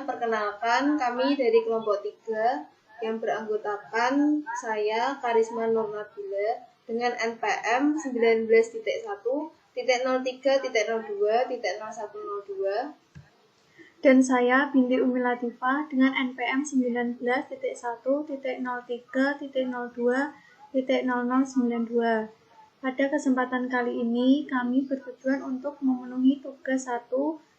perkenalkan kami dari kelompok 3 yang beranggotakan saya Karisma Nurnabila dengan NPM 19.1.03.02.0102 dan saya Binti Umi Latifah dengan NPM 19.1.03.02.0092. Pada kesempatan kali ini, kami bertujuan untuk memenuhi tugas 1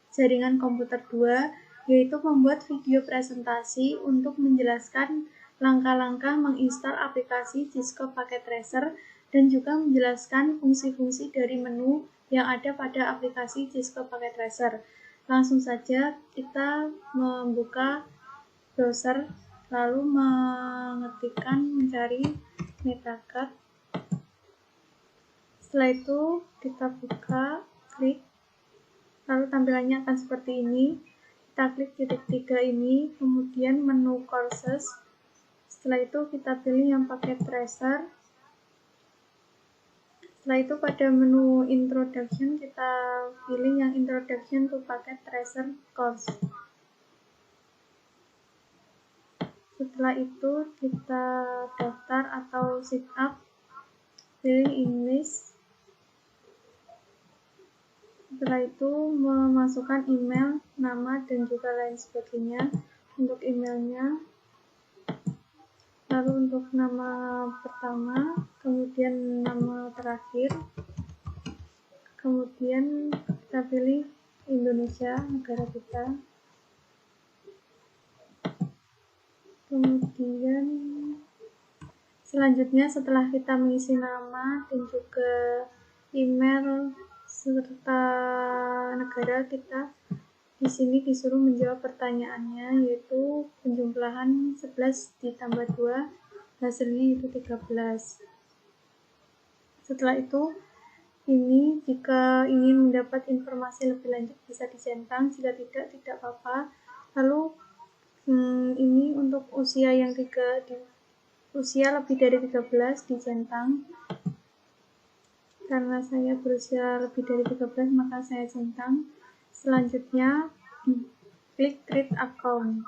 jaringan komputer 2, yaitu membuat video presentasi untuk menjelaskan langkah-langkah menginstal aplikasi Cisco Packet Tracer dan juga menjelaskan fungsi-fungsi dari menu yang ada pada aplikasi Cisco Packet Tracer. Langsung saja kita membuka browser, lalu mencari MetaCAD. Setelah itu kita buka, klik, lalu tampilannya akan seperti ini. Kita klik titik 3 ini, kemudian menu courses. Setelah itu kita pilih yang pakai tracer. Setelah itu pada menu introduction kita pilih yang introduction to packet tracer course. Setelah itu kita daftar atau sign up, pilih English. Setelah itu memasukkan email, nama, dan juga lain sebagainya untuk emailnya. Lalu untuk nama pertama, kemudian nama terakhir, kemudian kita pilih Indonesia, negara kita. Kemudian selanjutnya setelah kita mengisi nama dan juga email serta negara, kita di sini disuruh menjawab pertanyaannya, yaitu penjumlahan 11 ditambah 2, hasilnya itu 13. Setelah itu, ini jika ingin mendapat informasi lebih lanjut bisa dicentang, jika tidak apa-apa. Lalu ini untuk usia yang usia lebih dari 13 dicentang. Karena saya berusia lebih dari 13, maka saya centang. Selanjutnya, klik create account.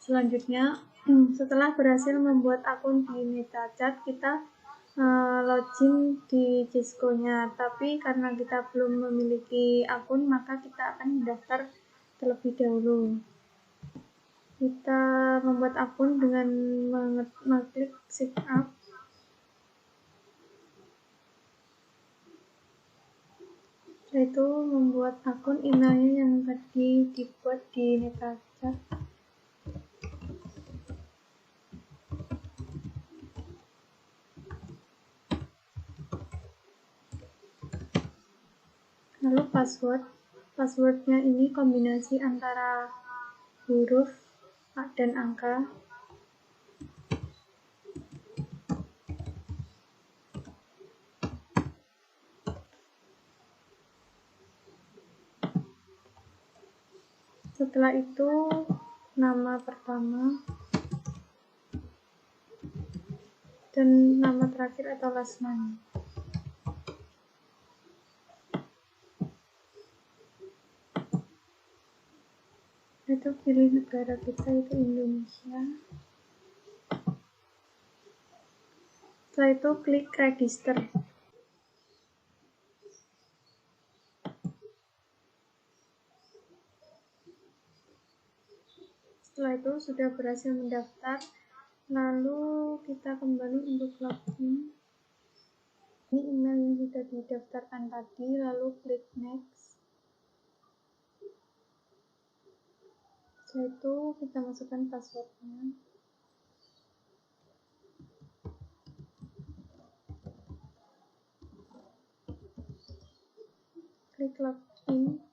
Selanjutnya, setelah berhasil membuat akun di MetaCAD, kita login di Cisco-nya. Tapi karena kita belum memiliki akun, maka kita akan mendaftar terlebih dahulu. Kita membuat akun dengan mengklik sign up. Setelah itu membuat akun, emailnya yang tadi dibuat di MetaCAD. Lalu passwordnya ini kombinasi antara huruf dan angka. Setelah itu nama pertama dan nama terakhir atau last name. Itu pilih negara kita, itu Indonesia. Setelah itu klik register. Setelah itu sudah berhasil mendaftar, lalu kita kembali untuk login. Ini email yang sudah didaftarkan tadi, lalu klik next. Setelah itu kita masukkan passwordnya. Klik login.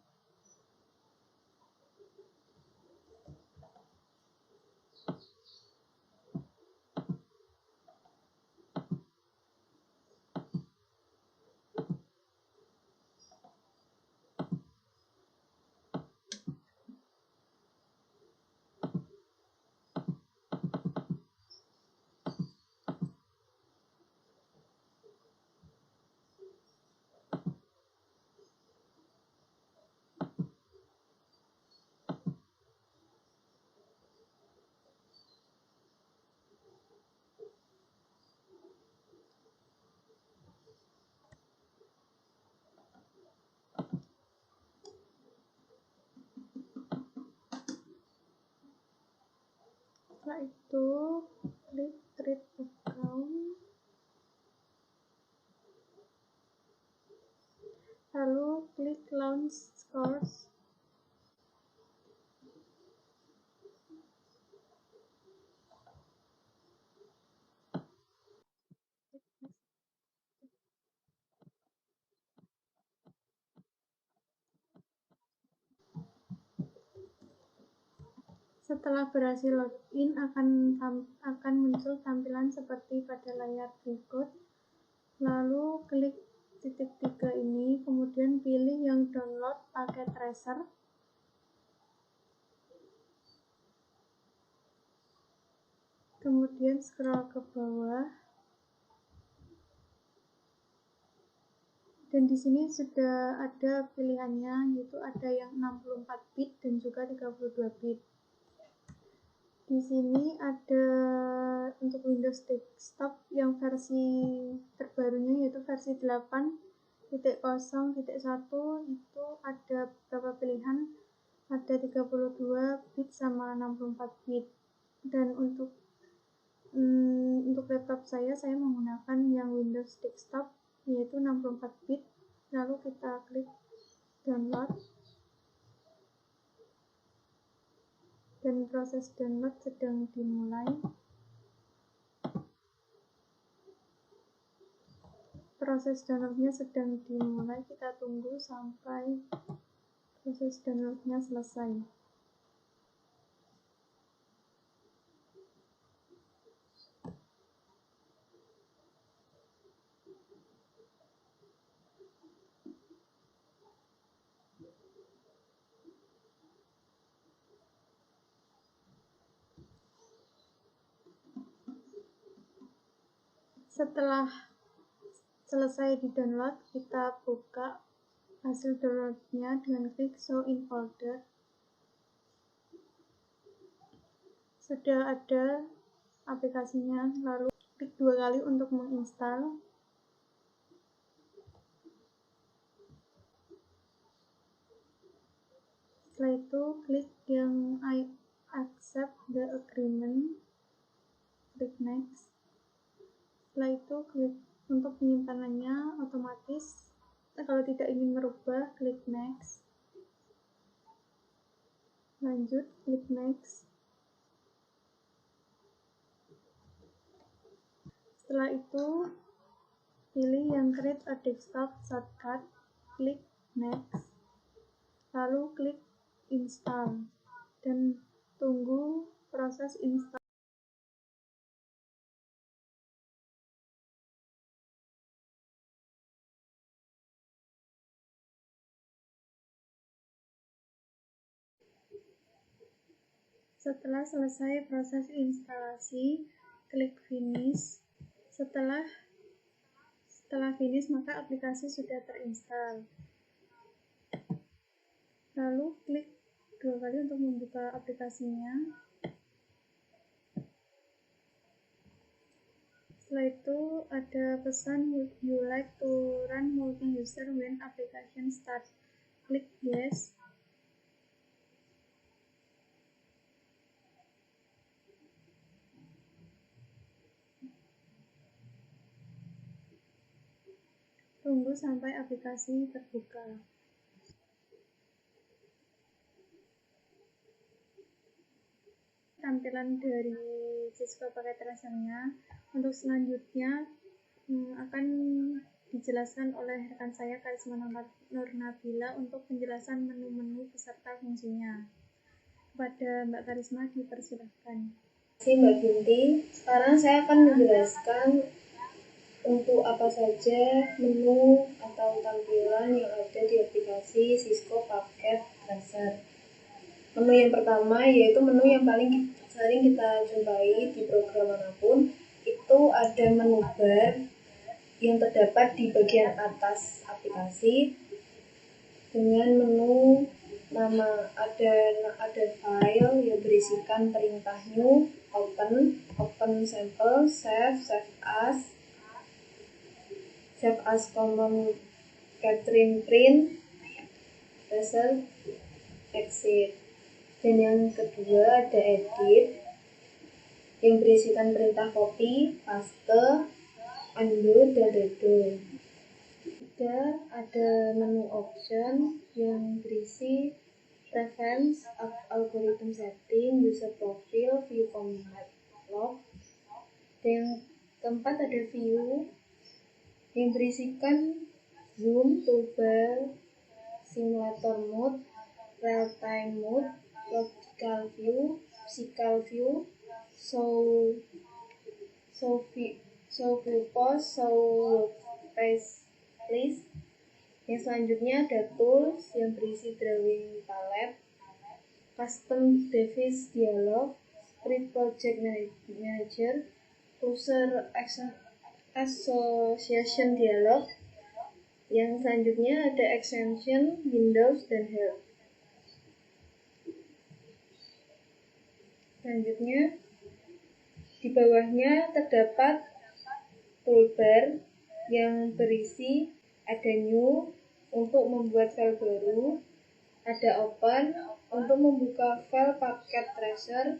Setelah itu klik create account, lalu klik launch course. Setelah berhasil login, akan muncul tampilan seperti pada layar berikut. Lalu klik titik 3 ini, kemudian pilih yang download paket tracer. Kemudian scroll ke bawah. Dan di sini sudah ada pilihannya, yaitu ada yang 64 bit dan juga 32 bit. Di sini ada untuk Windows Desktop yang versi terbarunya, yaitu versi 8.0.1, itu ada beberapa pilihan, ada 32 bit sama 64 bit. Dan untuk laptop saya menggunakan yang Windows Desktop, yaitu 64 bit. Lalu kita klik download, dan proses download sedang dimulai. Proses downloadnya sedang dimulai, kita tunggu sampai proses downloadnya selesai. Setelah selesai di-download, kita buka hasil downloadnya dengan klik show in folder. Sudah ada aplikasinya, lalu klik 2 kali untuk menginstal. Setelah itu klik yang I accept the agreement, klik next. Setelah itu klik untuk penyimpanannya otomatis. Kalau tidak ingin merubah, klik next. Lanjut, klik next. Setelah itu pilih yang create a desktop shortcut, klik next. Lalu klik install dan tunggu proses install. Setelah selesai proses instalasi, klik finish. Setelah finish, maka aplikasi sudah terinstall. Lalu klik 2 kali untuk membuka aplikasinya. Setelah itu ada pesan, would you like to run multi-user when application start? Klik yes. Tunggu sampai aplikasi terbuka. Tampilan dari Cisco paket tracernya. Untuk selanjutnya akan dijelaskan oleh rekan saya Karisma Nurnabila untuk penjelasan menu-menu beserta fungsinya. Kepada Mbak Karisma dipersilahkan. Terima kasih Mbak Binti. Sekarang saya akan menjelaskan untuk apa saja menu atau tampilan yang ada di aplikasi Cisco Packet Tracer. Menu yang pertama yaitu menu yang paling sering kita jumpai di program manapun, itu ada menu bar yang terdapat di bagian atas aplikasi dengan menu nama, ada file yang berisikan perintah new, open sample, save as common, Catherine print, result, exit. Dan yang kedua ada edit. yang berisikan perintah copy, paste, undo, dan redo. Ada menu option yang berisi preference, algorithm setting, user profile, view format log. Dan yang keempat ada view yang berisikan zoom, toolbar, simulator mode, real time mode, logical view, physical view, show view post, show workspace list. Yang selanjutnya ada tools yang berisi drawing palette, custom device dialog, sprint project manager, user association dialog. Yang selanjutnya ada extension, Windows, dan help. Selanjutnya di bawahnya terdapat toolbar yang berisi ada new untuk membuat file baru, ada open untuk membuka file paket tracer,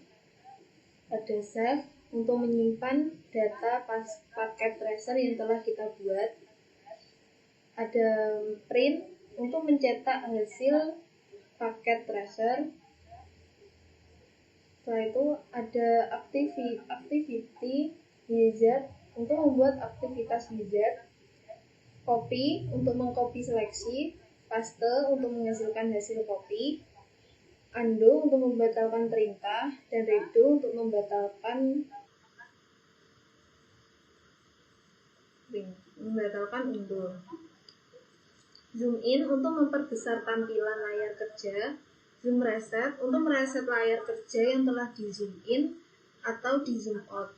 ada save untuk menyimpan data paket tracer yang telah kita buat, ada print untuk mencetak hasil paket tracer. Setelah itu ada activity wizard untuk membuat aktivitas wizard, copy untuk mengcopy seleksi, paste untuk menghasilkan hasil copy, undo untuk membatalkan perintah, dan redo untuk membatalkan undo. Zoom in untuk memperbesar tampilan layar kerja, zoom reset untuk mereset layar kerja yang telah di zoom in atau di zoom out.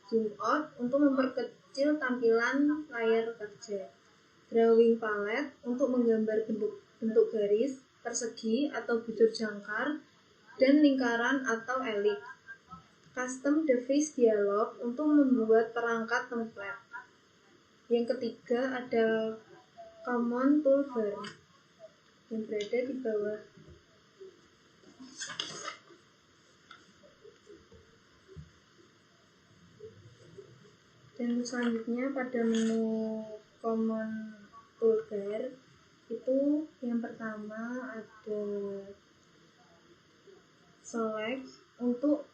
Zoom out untuk memperkecil tampilan layar kerja. Drawing palette untuk menggambar bentuk garis, persegi atau bujur jangkar, dan lingkaran atau elip. Custom device dialog untuk membuat perangkat template. Yang ketiga ada common toolbar yang berada di bawah. Dan selanjutnya pada menu common toolbar itu yang pertama ada select untuk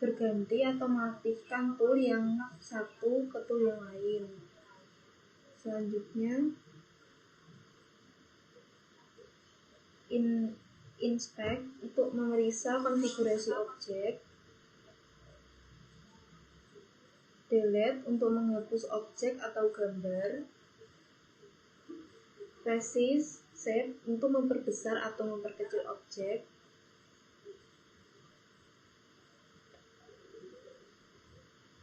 berganti atau mengaktifkan tool yang satu ke tool yang lain. Selanjutnya inspect untuk memeriksa konfigurasi objek, delete untuk menghapus objek atau gambar, resize shape untuk memperbesar atau memperkecil objek,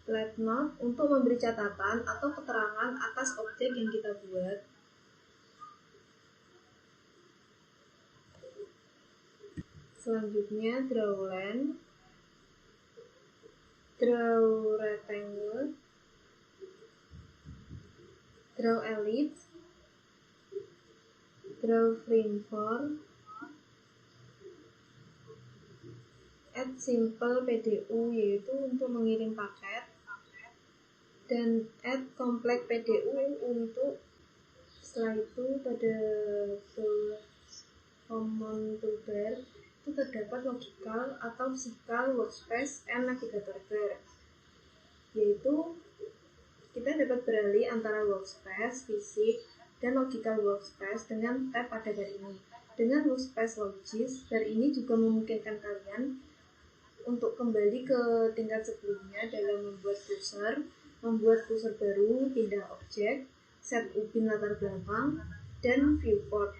let note untuk memberi catatan atau keterangan atas objek yang kita buat, selanjutnya drawline, draw rectangle, draw ellipse, draw freeform, add simple PDU yaitu untuk mengirim paket, dan add complex PDU untuk setelah itu pada common toolbar itu terdapat logical atau physical workspace and navigator bar, yaitu kita dapat beralih antara workspace fisik dan logical workspace dengan tab pada bar ini. Dengan workspace logis, bar ini juga memungkinkan kalian untuk kembali ke tingkat sebelumnya dalam membuat cursor baru, pindah objek, set ubin latar belakang, dan viewport.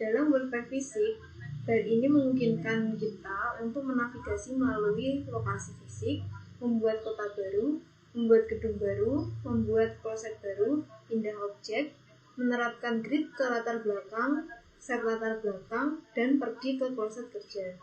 Dalam workspace fisik, bar ini memungkinkan kita untuk menavigasi melalui lokasi fisik, membuat kota baru, membuat gedung baru, membuat kloset baru, pindah objek, menerapkan grid ke latar belakang, set latar belakang, dan pergi ke kloset kerja.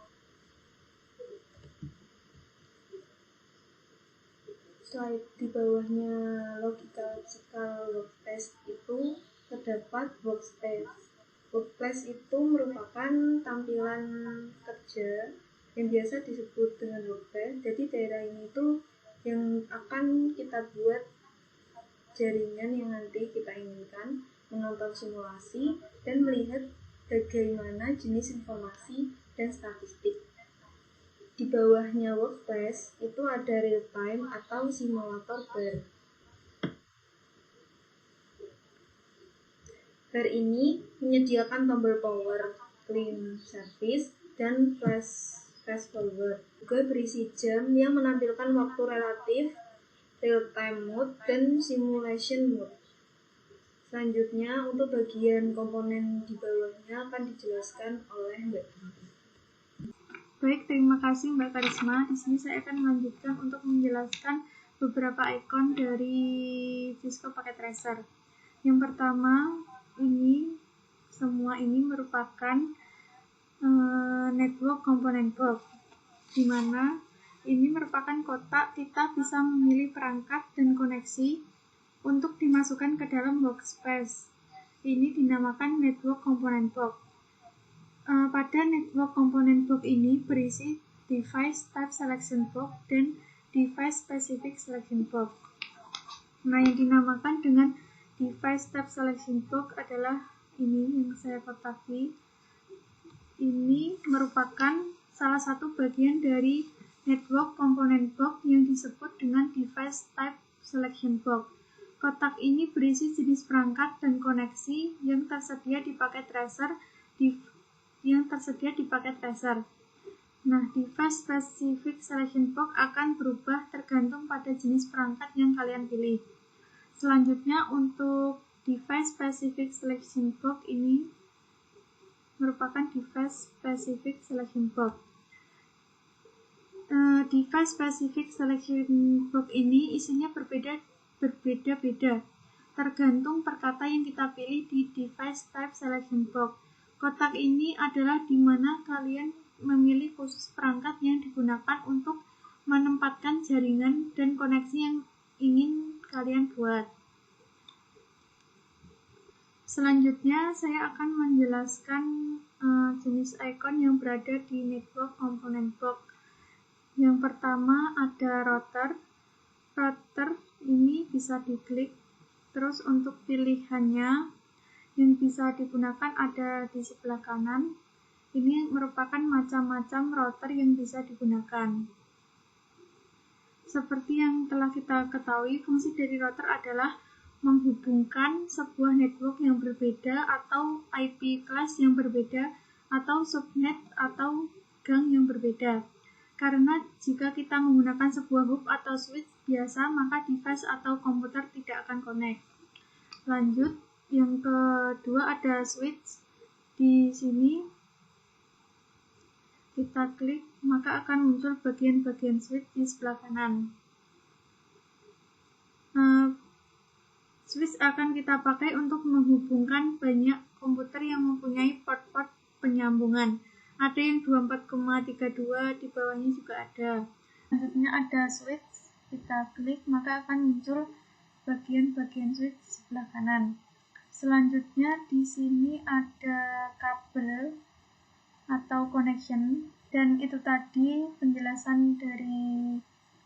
Slide di bawahnya logical physical workspace itu terdapat workspace. Workspace itu merupakan tampilan kerja yang biasa disebut dengan workspace. Jadi daerah ini itu yang akan kita buat jaringan yang nanti kita inginkan, menonton simulasi, dan melihat bagaimana jenis informasi dan statistik. Di bawahnya workplace itu ada real time atau simulator bar. Bar ini menyediakan tombol power, clean service, dan flash forward. Juga berisi jam yang menampilkan waktu relatif, real time mode, dan simulation mode. Selanjutnya, untuk bagian komponen di bawahnya akan dijelaskan oleh Mbak Dini. Baik, terima kasih Mbak Karisma. Di sini saya akan melanjutkan untuk menjelaskan beberapa ikon dari Cisco Packet Tracer. Yang pertama, semua ini merupakan network component box, di mana ini merupakan kotak kita bisa memilih perangkat dan koneksi untuk dimasukkan ke dalam workspace. Ini dinamakan network component box. Pada network component box ini berisi device type selection box dan device specific selection box. Nah, yang dinamakan dengan device type selection box adalah ini yang saya kotaki. Ini merupakan salah satu bagian dari network component box yang disebut dengan device type selection box. Kotak ini berisi jenis perangkat dan koneksi yang tersedia di paket tracer Nah, device specific selection box akan berubah tergantung pada jenis perangkat yang kalian pilih. Selanjutnya, untuk device specific selection box ini merupakan device specific selection box. Device specific selection box ini isinya berbeda-beda tergantung perkata yang kita pilih di device type selection box. Kotak ini adalah di mana kalian memilih khusus perangkat yang digunakan untuk menempatkan jaringan dan koneksi yang ingin kalian buat. Selanjutnya, saya akan menjelaskan jenis icon yang berada di network component box. Yang pertama ada router. Router ini bisa diklik. Terus untuk pilihannya yang bisa digunakan ada di sebelah kanan. Ini merupakan macam-macam router yang bisa digunakan. Seperti yang telah kita ketahui, fungsi dari router adalah menghubungkan sebuah network yang berbeda atau IP class yang berbeda atau subnet atau gang yang berbeda. Karena jika kita menggunakan sebuah hub atau switch biasa, maka device atau komputer tidak akan connect. Lanjut, yang kedua ada switch. Di sini kita klik, maka akan muncul bagian-bagian switch di sebelah kanan. Switch akan kita pakai untuk menghubungkan banyak komputer yang mempunyai port-port penyambungan. Ada yang 24,32, di bawahnya juga ada. Selanjutnya ada switch, kita klik, maka akan muncul bagian-bagian switch di sebelah kanan. Selanjutnya di sini ada kabel atau connection, dan itu tadi penjelasan dari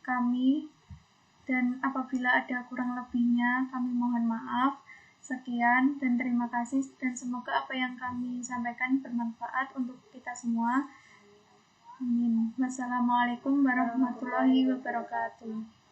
kami, dan apabila ada kurang lebihnya kami mohon maaf. Sekian dan terima kasih, dan semoga apa yang kami sampaikan bermanfaat untuk kita semua. Amin. Wassalamualaikum warahmatullahi wabarakatuh.